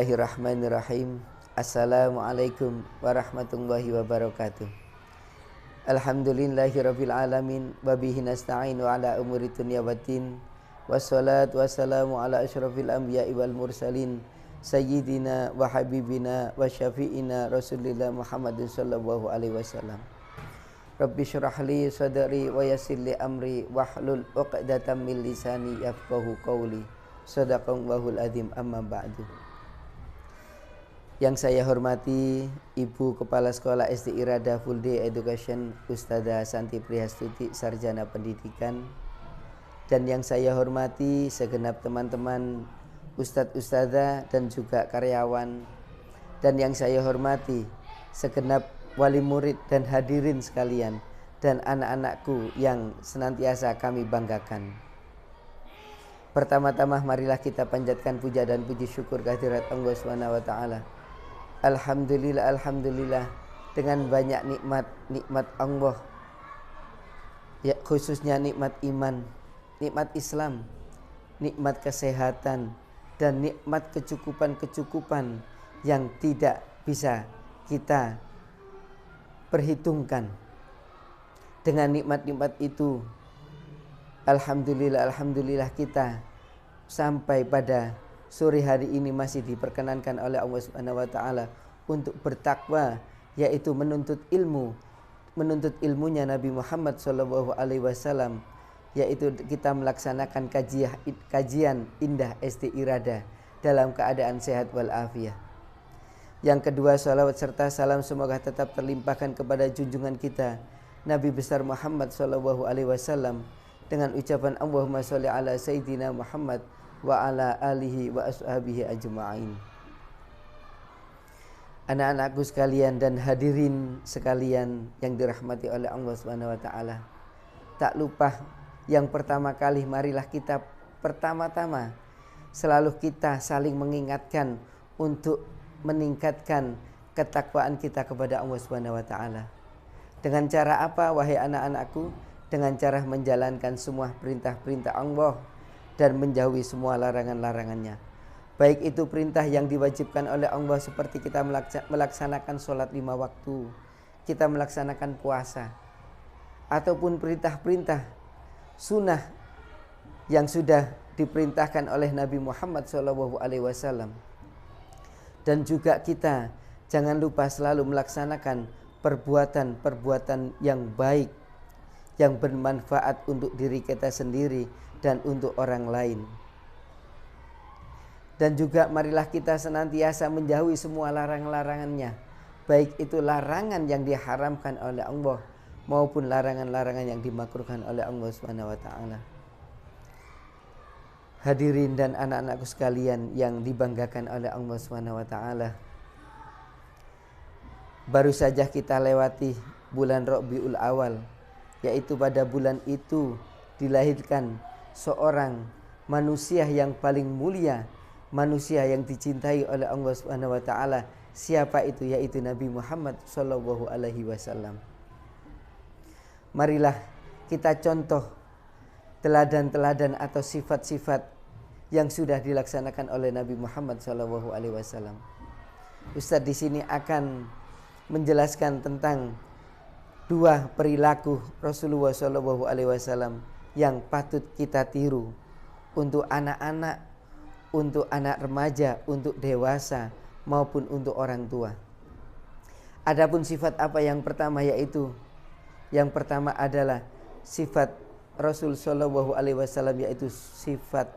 Bismillahirrahmanirrahim. Assalamualaikum warahmatullahi wabarakatuh. Alhamdulillahirabbil alamin wa bihi nasta'inu ala umuri dunya waddin. Wassalatu wassalamu ala asyrafil anbiya'i wal mursalin sayyidina wa habibina wa syafi'ina Rasulillah Muhammadin sallallahu alaihi wasallam. Rabbi syrah li sadri wa yassir li amri wahlul 'uqdatam min lisani yafqahu qawli. Shadaqallahul azim, amma ba'du. Yang saya hormati Ibu Kepala Sekolah SD Irada Full Day Education Ustadzah Santi Prihastuti, Sarjana Pendidikan. Dan yang saya hormati segenap teman-teman Ustadz Ustadzah dan juga karyawan. Dan yang saya hormati segenap wali murid dan hadirin sekalian, dan anak-anakku yang senantiasa kami banggakan. Pertama-tama marilah kita panjatkan puja dan puji syukur kehadirat Allah Subhanahu wa taala. Alhamdulillah, alhamdulillah, dengan banyak nikmat Allah, ya, khususnya nikmat iman, nikmat Islam, nikmat kesehatan, dan nikmat kecukupan yang tidak bisa kita perhitungkan. Dengan nikmat-nikmat itu, alhamdulillah kita sampai pada sore hari ini masih diperkenankan oleh Allah Subhanahu wa taala untuk bertakwa, yaitu menuntut ilmunya Nabi Muhammad sallallahu alaihi wasallam, yaitu kita melaksanakan kajian indah SD Irada dalam keadaan sehat walafiat. Yang kedua, salawat serta salam semoga tetap terlimpahkan kepada junjungan kita Nabi besar Muhammad sallallahu alaihi wasallam dengan ucapan Allahumma sholli ala sayyidina Muhammad wa ala alihi wa ashabihi ajma'in. Anak-anakku sekalian dan hadirin sekalian yang dirahmati oleh Allah Subhanahu wa taala. Tak lupa, yang pertama kali marilah kita pertama-tama selalu kita saling mengingatkan untuk meningkatkan ketakwaan kita kepada Allah Subhanahu wa taala. Dengan cara apa, wahai anak-anakku? Dengan cara menjalankan semua perintah-perintah Allah dan menjauhi semua larangan-larangannya. Baik itu perintah yang diwajibkan oleh Allah seperti kita melaksanakan sholat 5 waktu, kita melaksanakan puasa, ataupun perintah-perintah sunnah yang sudah diperintahkan oleh Nabi Muhammad SAW. Dan juga kita jangan lupa selalu melaksanakan perbuatan-perbuatan yang baik, yang bermanfaat untuk diri kita sendiri dan untuk orang lain. Dan juga marilah kita senantiasa menjauhi semua larangan-larangannya, baik itu larangan yang diharamkan oleh Allah maupun larangan-larangan yang dimakruhkan oleh Allah Subhanahu wa taala. Hadirin dan anak-anakku sekalian yang dibanggakan oleh Allah Subhanahu wa taala. Baru saja kita lewati bulan Rabiul Awal, yaitu pada bulan itu dilahirkan seorang manusia yang paling mulia, manusia yang dicintai oleh Allah Subhanahu wa taala. Siapa itu? Yaitu Nabi Muhammad sallallahu alaihi wasallam. Marilah kita contoh teladan-teladan atau sifat-sifat yang sudah dilaksanakan oleh Nabi Muhammad sallallahu alaihi wasallam. Ustaz di sini akan menjelaskan tentang 2 perilaku Rasulullah sallallahu alaihi wasallam yang patut kita tiru untuk anak-anak, untuk anak remaja, untuk dewasa maupun untuk orang tua. Adapun sifat apa yang pertama, yaitu yang pertama adalah sifat Rasul sallallahu alaihi wasallam, yaitu sifat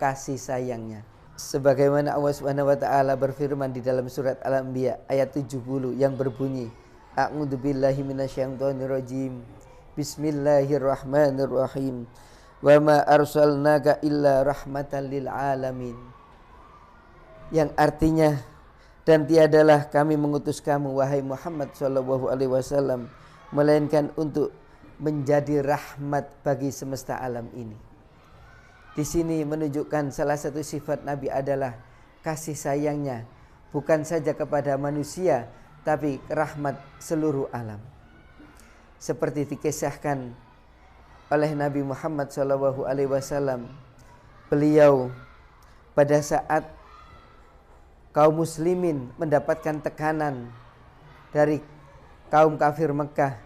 kasih sayangnya. Sebagaimana Allah Subhanahu wa taala berfirman di dalam surat Al-Anbiya ayat 70 yang berbunyi, A'udzu billahi minasyaitonir rajim. Bismillahirrahmanirrahim. Wa ma arsalnaka illa rahmatan lil alamin. Yang artinya, dan tiadalah kami mengutus kamu wahai Muhammad sallallahu alaihi wasallam melainkan untuk menjadi rahmat bagi semesta alam ini. Di sini menunjukkan salah satu sifat Nabi adalah kasih sayangnya, bukan saja kepada manusia, tapi rahmat seluruh alam. Seperti dikisahkan oleh Nabi Muhammad SAW, beliau pada saat kaum muslimin mendapatkan tekanan dari kaum kafir Mekah.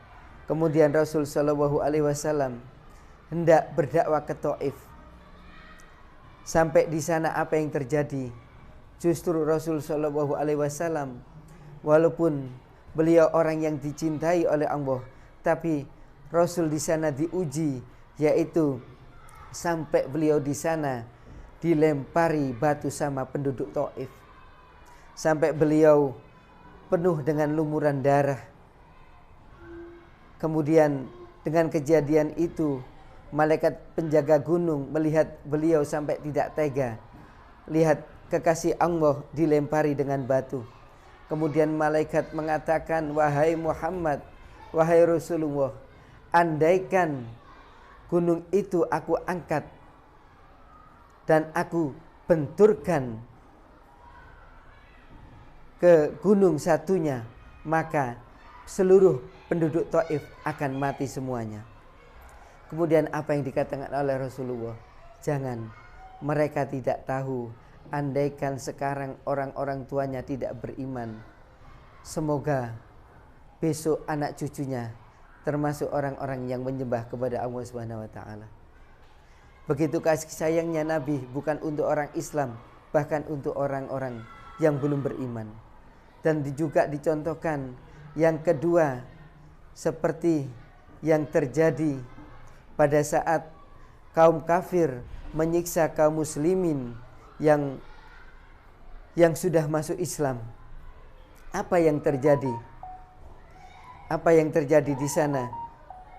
Kemudian Rasul Shallallahu Alaihi Wasallam hendak berdakwah ke Taif. Sampai di sana apa yang terjadi? Justru Rasul Shallallahu Alaihi Wasallam, walaupun beliau orang yang dicintai oleh Allah, tapi Rasul di sana diuji, yaitu sampai beliau di sana dilempari batu sama penduduk Taif, sampai beliau penuh dengan lumuran darah. Kemudian dengan kejadian itu, malaikat penjaga gunung melihat beliau sampai tidak tega. Lihat kekasih Allah dilempari dengan batu. Kemudian malaikat mengatakan, wahai Muhammad, wahai Rasulullah, andaikan gunung itu aku angkat dan aku benturkan ke gunung satunya, maka seluruh penduduk Taif akan mati semuanya. Kemudian apa yang dikatakan oleh Rasulullah? Jangan, mereka tidak tahu, andaikan sekarang orang-orang tuanya tidak beriman, semoga besok anak cucunya termasuk orang-orang yang menyembah kepada Allah Subhanahu wa taala. Begitu kasih sayangnya Nabi, bukan untuk orang Islam, bahkan untuk orang-orang yang belum beriman. Dan juga dicontohkan yang kedua, seperti yang terjadi pada saat kaum kafir menyiksa kaum muslimin yang sudah masuk Islam. Apa yang terjadi? Apa yang terjadi di sana?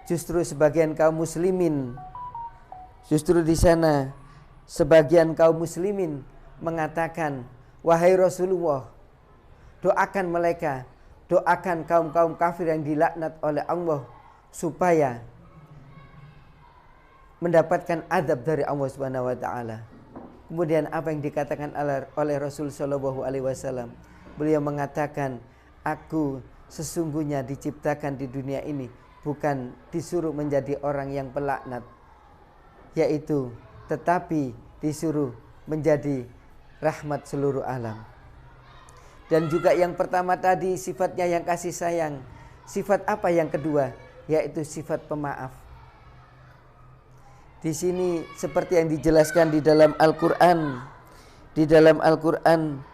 Justru sebagian kaum muslimin, mengatakan, wahai Rasulullah, doakan mereka, doakan kaum-kaum kafir yang dilaknat oleh Allah supaya mendapatkan adab dari Allah Subhanahu wa taala. Kemudian apa yang dikatakan oleh Rasul Shallallahu Alaihi Wasallam? Beliau mengatakan, aku sesungguhnya diciptakan di dunia ini bukan disuruh menjadi orang yang pelaknat, yaitu tetapi disuruh menjadi rahmat seluruh alam. Dan juga yang pertama tadi sifatnya yang kasih sayang. Sifat apa yang kedua? Yaitu sifat pemaaf. Di sini seperti yang dijelaskan di dalam Al-Qur'an. Di dalam Al-Qur'an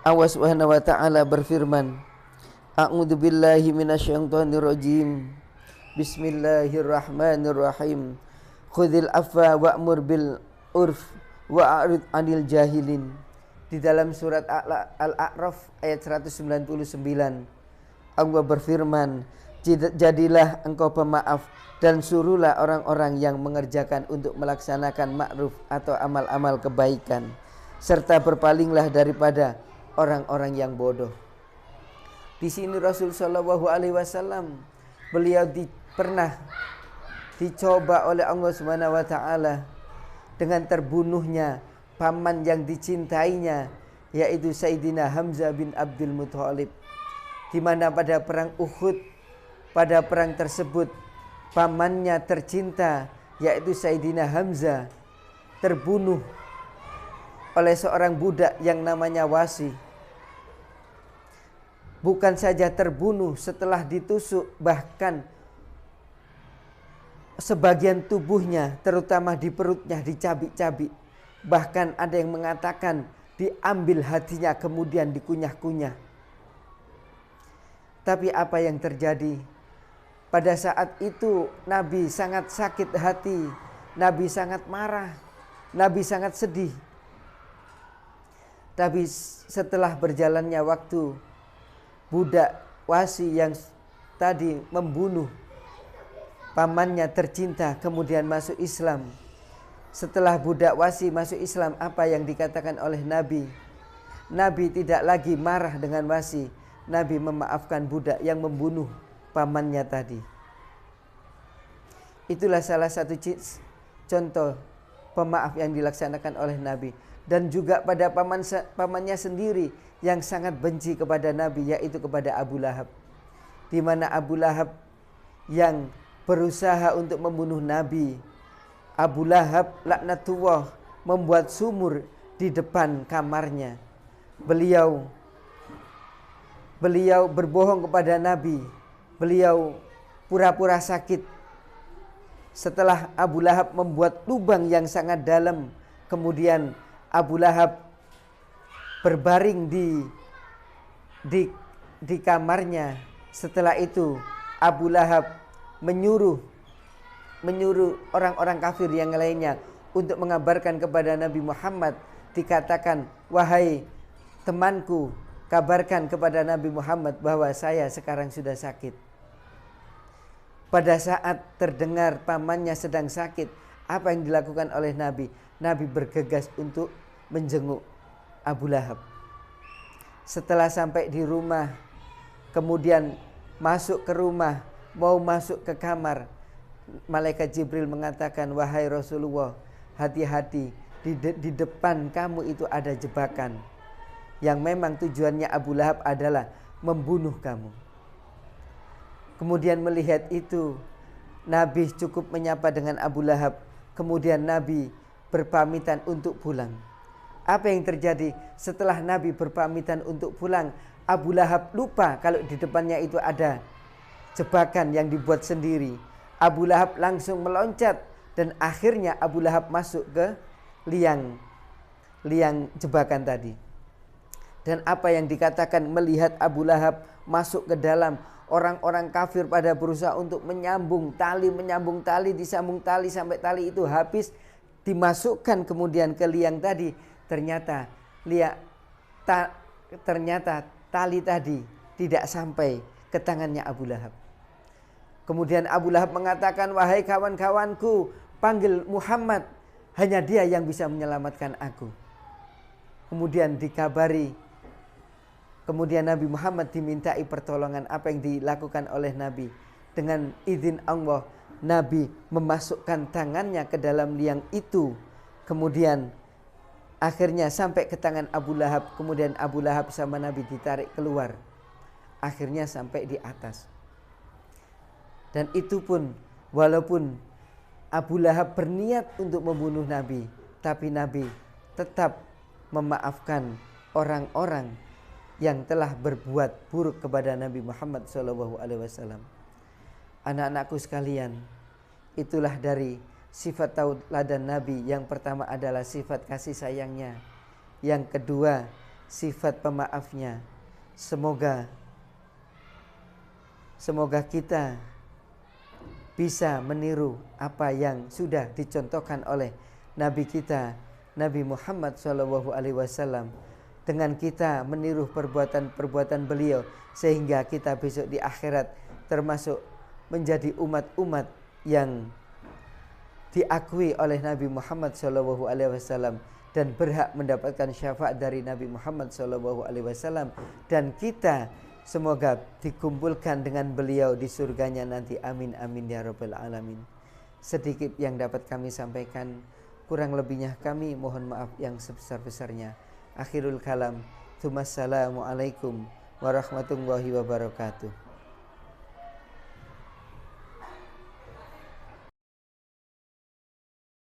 Allah Subhanahu wa taala berfirman, A'udzu billahi minasyaitonir rajim. Bismillahirrahmanirrahim. Khudhil afwa wa'mur bil urf wa'rid 'anil jahilin. Di dalam surat Al-A'raf ayat 199 Allah berfirman, jadilah engkau pemaaf dan suruhlah orang-orang yang mengerjakan untuk melaksanakan ma'ruf atau amal-amal kebaikan, serta berpalinglah daripada orang-orang yang bodoh. Di sini Rasul Shallallahu Alaihi Wasallam beliau pernah dicoba oleh Allah Subhanahu Wa Taala dengan terbunuhnya paman yang dicintainya, yaitu Sayyidina Hamzah bin Abdul Muthalib, di mana pada perang Uhud, pada perang tersebut pamannya tercinta, yaitu Sayyidina Hamzah, terbunuh oleh seorang budak yang namanya Wasi. Bukan saja terbunuh, setelah ditusuk, bahkan sebagian tubuhnya, terutama di perutnya, dicabik-cabik. Bahkan ada yang mengatakan diambil hatinya kemudian dikunyah-kunyah. Tapi apa yang terjadi? Pada saat itu Nabi sangat sakit hati, Nabi sangat marah, Nabi sangat sedih. Tapi setelah berjalannya waktu, budak Wasi yang tadi membunuh pamannya tercinta kemudian masuk Islam. Setelah budak Wasi masuk Islam, apa yang dikatakan oleh Nabi? Nabi tidak lagi marah dengan Wasi. Nabi memaafkan budak yang membunuh pamannya tadi. Itulah salah satu contoh pemaaf yang dilaksanakan oleh Nabi. Dan juga pada pamannya sendiri yang sangat benci kepada Nabi, yaitu kepada Abu Lahab. Di mana Abu Lahab yang berusaha untuk membunuh Nabi, Abu Lahab laknatullah membuat sumur di depan kamarnya. beliau berbohong kepada Nabi, beliau pura-pura sakit. Setelah Abu Lahab membuat lubang yang sangat dalam, kemudian Abu Lahab berbaring di kamarnya. Setelah itu Abu Lahab menyuruh orang-orang kafir yang lainnya untuk mengabarkan kepada Nabi Muhammad. Dikatakan, wahai temanku, kabarkan kepada Nabi Muhammad bahwa saya sekarang sudah sakit. Pada saat terdengar pamannya sedang sakit, apa yang dilakukan oleh Nabi? Nabi bergegas untuk menjenguk Abu Lahab. Setelah sampai di rumah, kemudian masuk ke rumah, mau masuk ke kamar, malaikat Jibril mengatakan, wahai Rasulullah, hati-hati, di depan kamu itu ada jebakan yang memang tujuannya Abu Lahab adalah membunuh kamu. Kemudian melihat itu, Nabi cukup menyapa dengan Abu Lahab. Kemudian Nabi berpamitan untuk pulang. Apa yang terjadi setelah Nabi berpamitan untuk pulang? Abu Lahab lupa kalau di depannya itu ada jebakan yang dibuat sendiri. Abu Lahab langsung meloncat dan akhirnya Abu Lahab masuk ke liang jebakan tadi. Dan apa yang dikatakan melihat Abu Lahab masuk ke dalam, orang-orang kafir pada berusaha untuk menyambung tali, disambung tali sampai tali itu habis, dimasukkan kemudian ke liang tadi. Ternyata tali tadi tidak sampai ke tangannya Abu Lahab. Kemudian Abu Lahab mengatakan, wahai kawan-kawanku, panggil Muhammad, hanya dia yang bisa menyelamatkan aku. Kemudian dikabari, kemudian Nabi Muhammad dimintai pertolongan. Apa yang dilakukan oleh Nabi? Dengan izin Allah, Nabi memasukkan tangannya ke dalam liang itu. Kemudian akhirnya sampai ke tangan Abu Lahab. Kemudian Abu Lahab sama Nabi ditarik keluar. Akhirnya sampai di atas. Dan itu pun walaupun Abu Lahab berniat untuk membunuh Nabi, tapi Nabi tetap memaafkan orang-orang yang telah berbuat buruk kepada Nabi Muhammad SAW. Anak-anakku sekalian, itulah dari sifat tauladan Nabi. Yang pertama adalah sifat kasih sayangnya, yang kedua sifat pemaafnya. Semoga kita bisa meniru apa yang sudah dicontohkan oleh Nabi kita, Nabi Muhammad SAW, dengan kita meniru perbuatan-perbuatan beliau, sehingga kita besok di akhirat termasuk menjadi umat-umat yang diakui oleh Nabi Muhammad SAW dan berhak mendapatkan syafaat dari Nabi Muhammad SAW, dan kita semoga dikumpulkan dengan beliau di surganya nanti. Amin amin ya rabbal alamin. Sedikit yang dapat kami sampaikan, kurang lebihnya kami mohon maaf yang sebesar-besarnya. Akhirul kalam, Assalamualaikum warahmatullahi wabarakatuh.